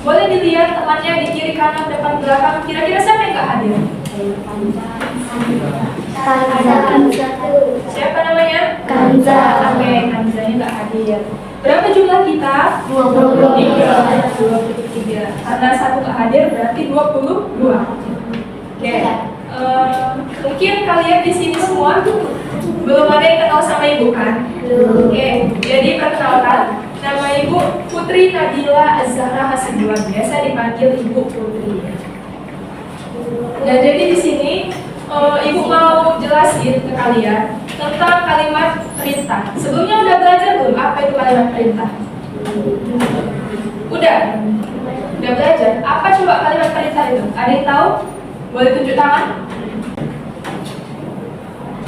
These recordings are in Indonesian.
Boleh dilihat temannya di kiri kanan depan belakang. Kira-kira siapa yang nggak hadir? Kanza. Siapa namanya? Kanza. Oke, Kanzanya nggak hadir. Berapa jumlah kita? 23. Karena satu nggak hadir berarti 22. Oke. Mungkin kalian di sini semua belum ada yang kenal sama ibu kan? Oke. Jadi perkenalkan, nama ibu Putri Nabila Az-Zahra Hasibuan, biasa dipanggil Ibu Putri. Nah, jadi di sini ibu mau jelasin ke kalian tentang kalimat perintah. Sebelumnya udah belajar belum apa itu kalimat perintah? Udah belajar. Apa coba kalimat perintah itu? Ada yang tahu? Boleh tunjuk tangan?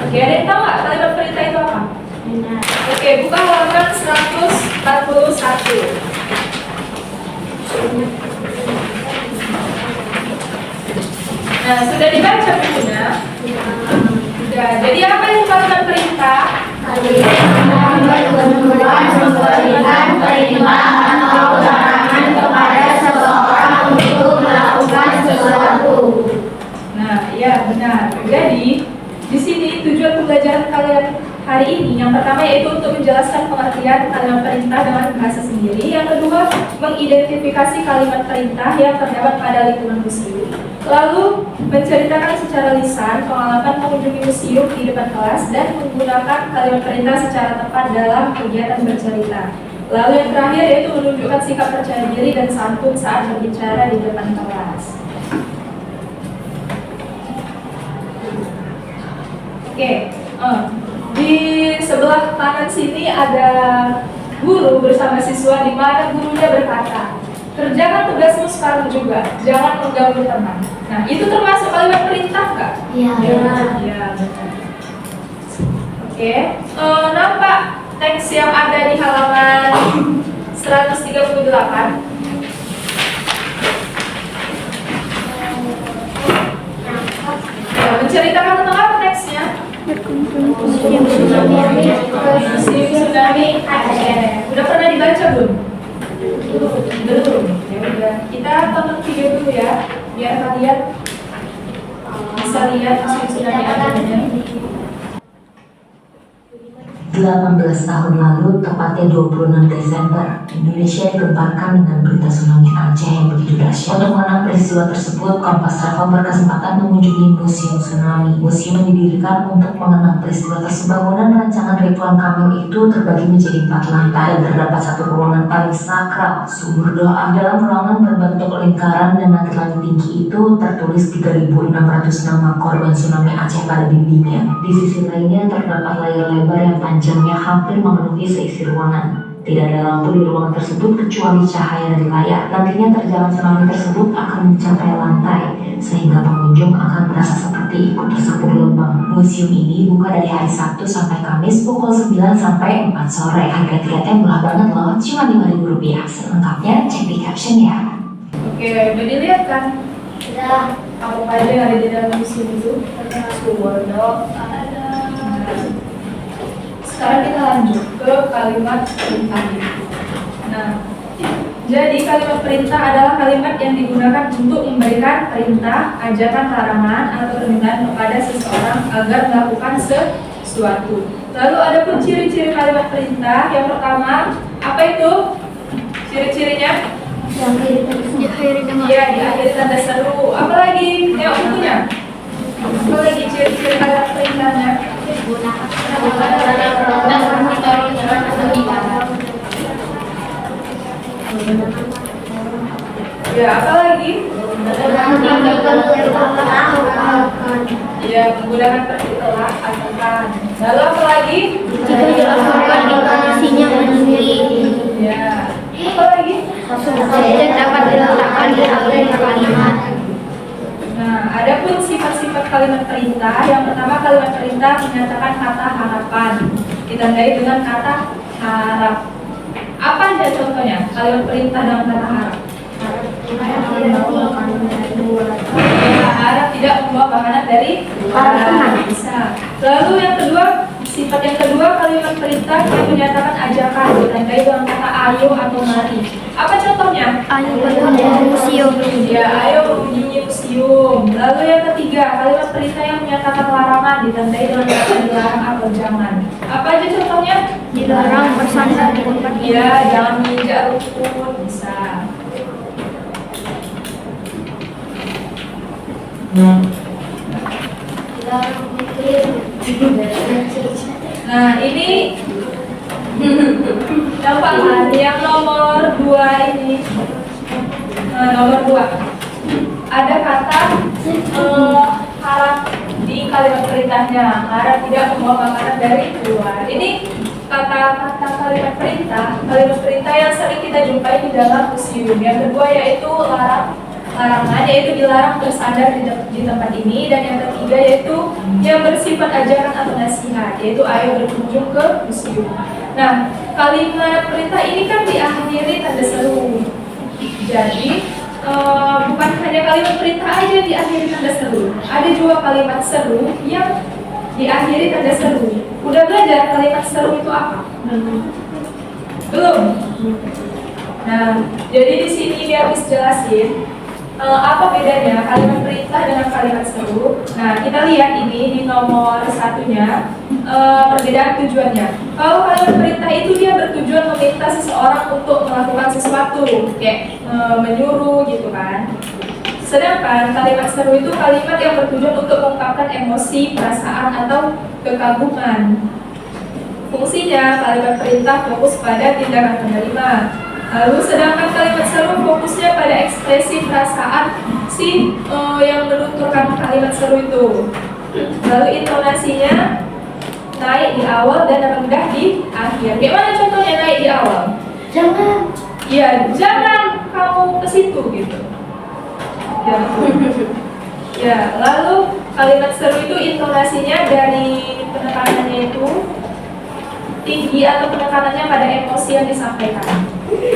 Oke, ada yang tahu nggak kalimat perintah itu apa? Oke, buka halaman 141. Nah, sudah dibaca bukunya? Sudah. Jadi apa itu kalimat perintah? Memberikan perintah atau larangan kepada seseorang untuk melakukan sesuatu. Nah, ya benar. Jadi di sini tujuan pembelajaran kalian hari ini yang pertama yaitu untuk menjelaskan pengertian kalimat perintah dengan bahasa sendiri. Yang kedua, mengidentifikasi kalimat perintah yang terdapat pada lingkungan museum. Lalu menceritakan secara lisan pengalaman mengunjungi museum di depan kelas dan menggunakan kalimat perintah secara tepat dalam kegiatan bercerita. Lalu yang terakhir yaitu menunjukkan sikap percaya diri dan santun saat berbicara di depan kelas. Oke, di sebelah kanan sini ada guru bersama siswa di mana gurunya berkata, kerjakan tugasmu sekarang juga, jangan mengganggu teman. Nah, itu termasuk kalimat perintah nggak? Iya. Ya, benar. Oke, nampak teks yang ada di halaman 138? Ya, menceritakan tentang apa teksnya? Museum Tsunami Aceh. Udah pernah dibaca belum? Belum. Ya udah. Kita tonton video dulu ya, biar kalian bisa lihat museum tsunami Aceh. 18 tahun lalu, tepatnya 26 Desember, Indonesia digemparkan dengan berita tsunami Aceh yang begitu dahsyat. Untuk mengenang peristiwa tersebut, Kompas Travel berkesempatan mengunjungi Museum Tsunami. Museum yang didirikan untuk mengenang peristiwa tersebut. Bangunan rancangan Ridwan Kamil itu terbagi menjadi 4 lantai dan terdapat satu ruangan paling sakral, sumur doa. Dalam ruangan berbentuk lingkaran dan nadi langit tinggi itu tertulis 3.600 nama korban tsunami Aceh pada dindingnya. Di sisi lainnya terdapat layar lebar yang panjangnya hampir memenuhi seisi ruangan. Tidak ada lampu di ruangan tersebut kecuali cahaya dari layar. Nantinya terjangan tsunami tersebut akan mencapai lantai, sehingga pengunjung akan merasa seperti ikut tersapu gelombang. Museum ini buka dari hari Sabtu sampai Kamis pukul 9 sampai 4 sore. Harga tiketnya murah banget loh, cuma Rp5.000. Selengkapnya cek di caption ya. Oke, udah dilihat kan? Sudah. Apa aja yang ada di dalam museum itu? Sumur doa. Sekarang kita lanjut ke kalimat perintah. Nah, jadi kalimat perintah adalah kalimat yang digunakan untuk memberikan perintah, ajakan, larangan, atau permintaan kepada seseorang agar melakukan sesuatu. Lalu ada pun ciri-ciri kalimat perintah. Yang pertama, apa itu ciri-cirinya? Ya, diakhiri tanda seru. Apa lagi? Tengok bukunya. Apa lagi ciri-ciri kalimat perintahnya? Ya, apa lagi? Ya, menggunakan pertitelah asalkan. Lalu apa lagi? Jika dilakukan di kondisinya mandiri. Ya, apa lagi? Subjek dapat diletakkan di akhir kalimat. Nah, ada pun sifat-sifat kalimat perintah. Yang pertama, kalimat perintah menyatakan kata harapan, ditandai dengan kata harap. Apa aja contohnya kalimat perintah dengan kata harap? Harap tidak membawa makanan dari harap. Bisa. Lalu yang kedua, Sifat yang kedua, kalimat perintah yang menyatakan ajakan ditandai dengan kata ayo atau mari. Apa contohnya? Ayo berkunjung museum. Ya, ayo mengunjungi museum. Lalu yang ketiga, kalimat perintah yang menyatakan larangan ditandai dengan kata dilarang atau jangan. Apa aja contohnya? Dilarang bersandar di tempat ini. Ya, jangan menginjak rukun, bisa. Nah, ini nampak kan yang nomor 2 ini. Nomor 2 ada kata harap di kalimat perintahnya, harap tidak membawa makanan dari luar. Ini kata-kata kalimat perintah yang sering kita jumpai di dalam museum. Yang kedua yaitu larangan, yaitu dilarang bersandar di tempat ini. Dan yang ketiga yaitu yang bersifat ajaran atau nasihat, yaitu ayo berkunjung ke museum. Nah, kalimat perintah ini kan diakhiri tanda seru. Jadi bukan hanya kalimat perintah aja diakhiri tanda seru, ada juga kalimat seru yang diakhiri tanda seru. Udah belajar kalimat seru itu apa? Belum? Nah, jadi di sini biar bisa jelasin apa bedanya kalimat perintah dengan kalimat seru. Nah, kita lihat ini di nomor 1-nya, perbedaan tujuannya. Kalau kalimat perintah itu dia bertujuan meminta seseorang untuk melakukan sesuatu, kayak menyuruh gitu kan. Sedangkan kalimat seru itu kalimat yang bertujuan untuk mengungkapkan emosi, perasaan, atau kekaguman. Fungsinya, kalimat perintah fokus pada tindakan penerima. Lalu sedangkan kalimat seru fokusnya pada ekspresi perasaan yang menuturkan kalimat seru itu. Lalu intonasinya naik di awal dan rendah di akhir. Gimana contohnya naik di awal? Jangan. Ya, jangan kamu ke situ gitu. Ya, ya, lalu kalimat seru itu intonasinya dari penekanannya itu tinggi atau penekanannya pada emosi yang disampaikan.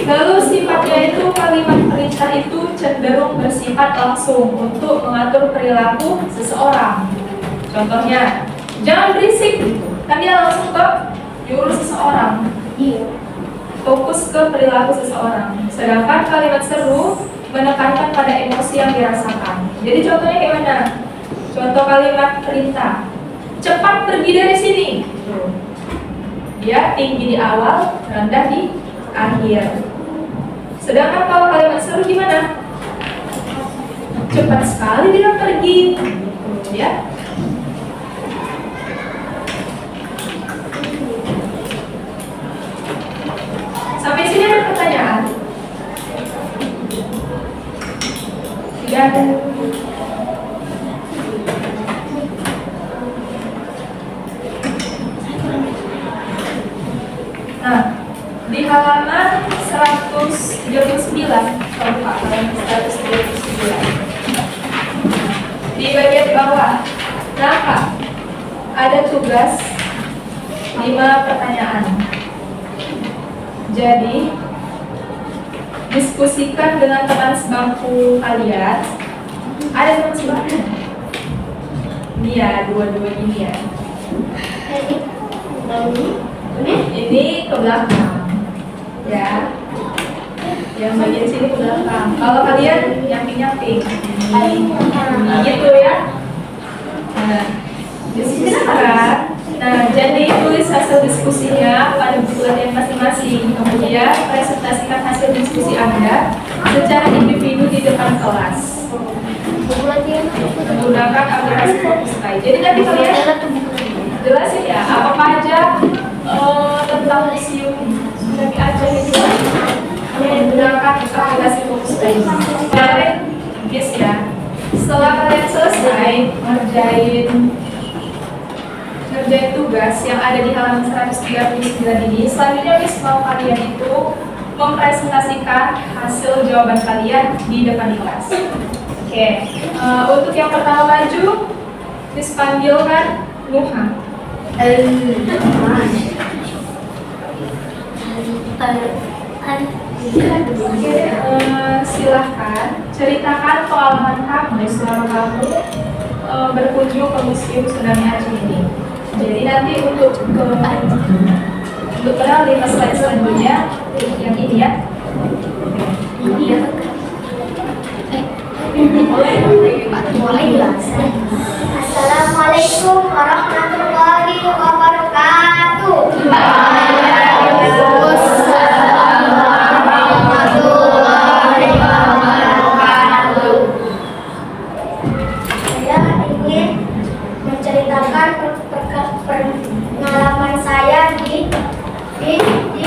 Lalu sifatnya itu kalimat perintah itu cenderung bersifat langsung untuk mengatur perilaku seseorang. Contohnya, jangan berisik, kan dia langsung ke nyuruh seseorang. Iya. Fokus ke perilaku seseorang. Sedangkan kalimat seru menekankan pada emosi yang dirasakan. Jadi contohnya kayak mana? Contoh kalimat perintah, cepat pergi dari sini. Dia tinggi di awal, rendah di akhir. Sedangkan kalau kalimat seru gimana? Cepat sekali dia pergi, ya. Sampai sini ada pertanyaan? Tidak ada. Nah, di halaman 139, kalau Pak, halaman 139. Di bagian bawah, nah Pak, ada tugas 5 pertanyaan. Jadi, diskusikan dengan teman sebangku kalian. Ada teman sebangku? Ini ya, dua-dua ini ya. Ini ke belakang, ya. Yang bagian sini ke belakang. Kalau kalian nyamping-nyamping, gitu ya. Nah, diskusikan. Nah, jadi tulis hasil diskusinya pada buku latihan masing-masing. Kemudian presentasikan hasil diskusi Anda secara individu di depan kelas. Buku latihan Menggunakan aplikasi Focusrite. Jadi nanti kalian jelasin ya apa aja tentang museum Tsunami Aceh itu menggunakan aplikasi Focusrite. Kalian guys ya, setelah kalian selesai ngerjain tugas yang ada di halaman 139 ini, selanjutnya Miss mau kalian itu mempresentasikan hasil jawaban kalian di depan kelas. Oke, untuk yang pertama maju, Miss panggilkan Nuha. Silahkan ceritakan pengalaman kamu selama kamu berkunjung ke Museum Tsunami Aceh ini. Jadi nanti untuk kenal di slide selanjutnya yang ini ya. Ini ya. Assalamualaikum warahmatullahi wabarakatuh. Saya ingin menceritakan pengalaman saya di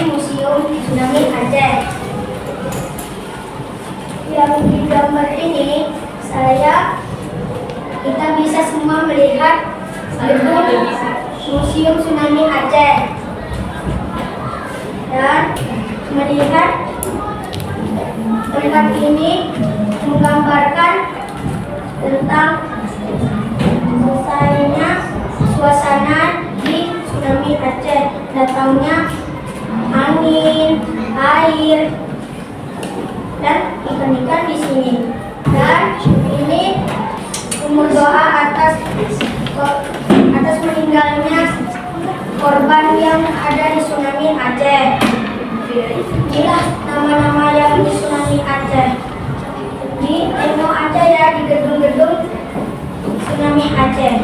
Museum Tsunami Aceh. Yang di gambar ini kita bisa semua melihat gedung Museum Tsunami Aceh dan melihat tempat ini menggambarkan tentang selesainya suasana di Tsunami Aceh, datangnya angin, air, dan ikan-ikan di sini. Dan ini sumur doa atas meninggalnya korban yang ada di Tsunami Aceh. Inilah nama-nama yang di Tsunami Aceh. Di tengok aja ya di gedung-gedung Tsunami Aceh.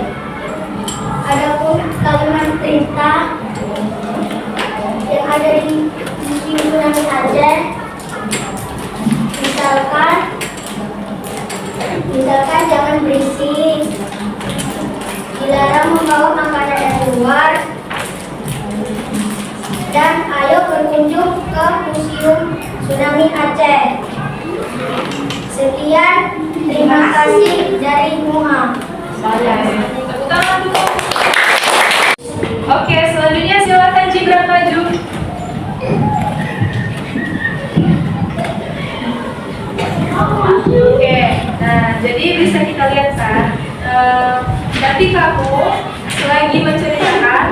Adapun kalimat perintah yang ada di Museum Tsunami Aceh, misalkan jangan berisik, dilarang membawa makanan dari luar, dan ayo berkunjung ke Museum Tsunami Aceh. Sekian, terima kasih dari Muha. Tepuk tangan dulu. Oke, selanjutnya silakan Gibran maju. Oke, nah jadi bisa kita lihat kan, nanti kamu selagi menceritakan,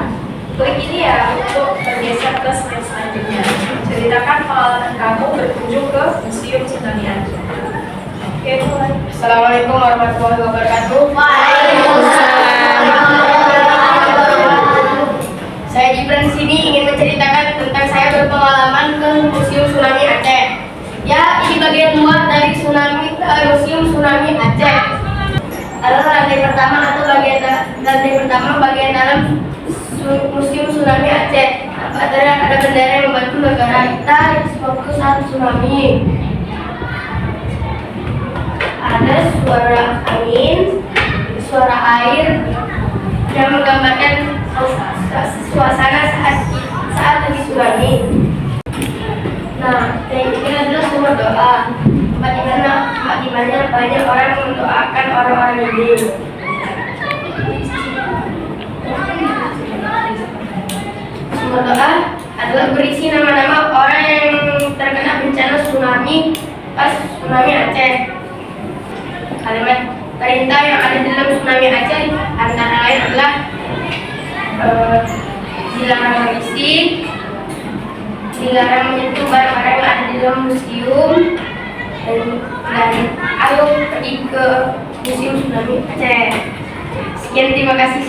klik ini ya untuk bergeser ke slide selanjutnya. Ceritakan pengalaman kamu berkunjung ke Museum Tsunami Aceh. Oke, mulai. Assalamualaikum warahmatullahi wabarakatuh. Saya Gibran sini ingin menceritakan tentang saya berpengalaman ke Museum Tsunami Aceh. Ya, ini bagian luar dari Museum Tsunami Aceh. Adalah lantai pertama atau bagian dalam Museum Tsunami Aceh. Ada bendera yang membantu negara kita waktu saat tsunami. Ada suara angin, suara air yang menggambarkan suasana saat lagi tsunami. Nah, ini adalah sumber doa, tempat di mana banyak orang mendoakan orang-orang ini. Sumber doa adalah berisi nama-nama orang yang terkena bencana tsunami pas tsunami Aceh. Kalimat perintah yang ada di dalam Tsunami Aceh antara lain adalah dilarang berisik, dilarang menyentuh barang-barang yang ada di dalam museum, dan ayo pergi ke Museum Tsunami Aceh. Sekian, terima kasih.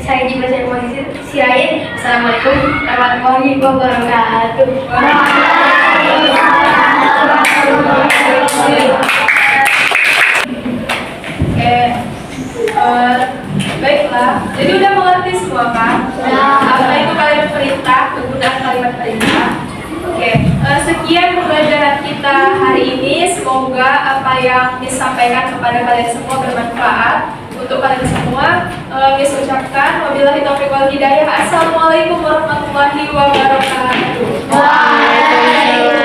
Saya Gibran Sirait. Assalamualaikum warahmatullahi wabarakatuh. Baiklah, jadi udah mengerti semua kan? Apa itu kalimat perintah, penggunaan kalimat perintah. Oke, sekian pembelajaran kita hari ini. Semoga apa yang disampaikan kepada kalian semua bermanfaat untuk kalian semua. Miss ucapkan wabillahi taufiq wal hidayah. Assalamualaikum warahmatullahi wabarakatuh. Waalaikumsalam.